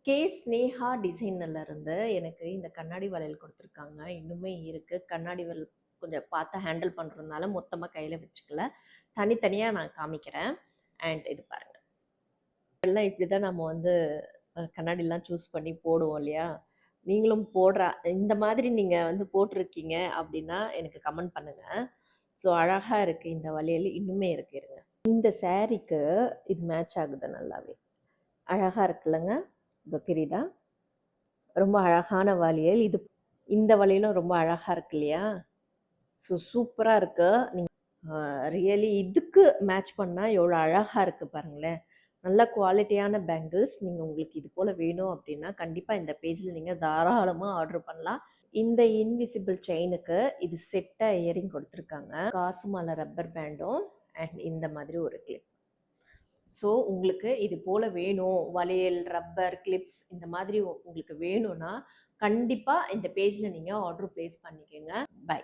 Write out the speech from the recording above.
K Sneha டிசைன்ல இருந்து எனக்கு இந்த கண்ணாடி வளையல் கொடுத்துருக்காங்க. இன்னுமே இருக்கு. கண்ணாடி வளையல் கொஞ்சம் பார்த்து ஹேண்டில் பண்ணுறதுனால மொத்தமாக கையில் வச்சுக்கல. தனித்தனியாக நான் காமிக்கிறேன். அண்ட் இது பாருங்க. எல்லாம் இப்படி தான் நம்ம வந்து கண்ணாடிலாம் சூஸ் பண்ணி போடுவோம் இல்லையா? நீங்களும் இந்த மாதிரி நீங்கள் வந்து போட்டிருக்கீங்க அப்படின்னா எனக்கு கமெண்ட் பண்ணுங்க. ஸோ அழகாக இருக்குது இந்த வளையல். இன்னுமே இருக்கு இருங்க. இந்த சாரீக்கு இது மேட்ச் ஆகுது நல்லாவே. அழகாக இருக்குல்லங்க. இதோ தெரியுதா? ரொம்ப அழகான வளையல். இந்த வளையலும் ரொம்ப அழகா இருக்கு இல்லையா? ஸோ சூப்பரா இருக்கு. நீங்க ரியலி இதுக்கு மேட்ச் பண்ணா எவ்வளோ அழகா இருக்கு பாருங்களேன். நல்ல குவாலிட்டியான பேங்கிள்ஸ். உங்களுக்கு இது போல வேணும் அப்படின்னா கண்டிப்பா இந்த பேஜ்ல நீங்க தாராளமா ஆர்டர் பண்ணலாம். இந்த இன்விசிபிள் செயினுக்கு இது செட்டா இயரிங் கொடுத்துருக்காங்க. காசு மாலை ரப்பர் பேண்டும் அண்ட் இந்த மாதிரி ஒரு கிளிப். ஸோ உங்களுக்கு இது போல் வேணும், வளையல், ரப்பர், கிளிப்ஸ் இந்த மாதிரி உங்களுக்கு வேணும்னா கண்டிப்பாக இந்த பேஜில் நீங்கள் ஆர்டர் ப்ளேஸ் பண்ணிக்கோங்க. பை.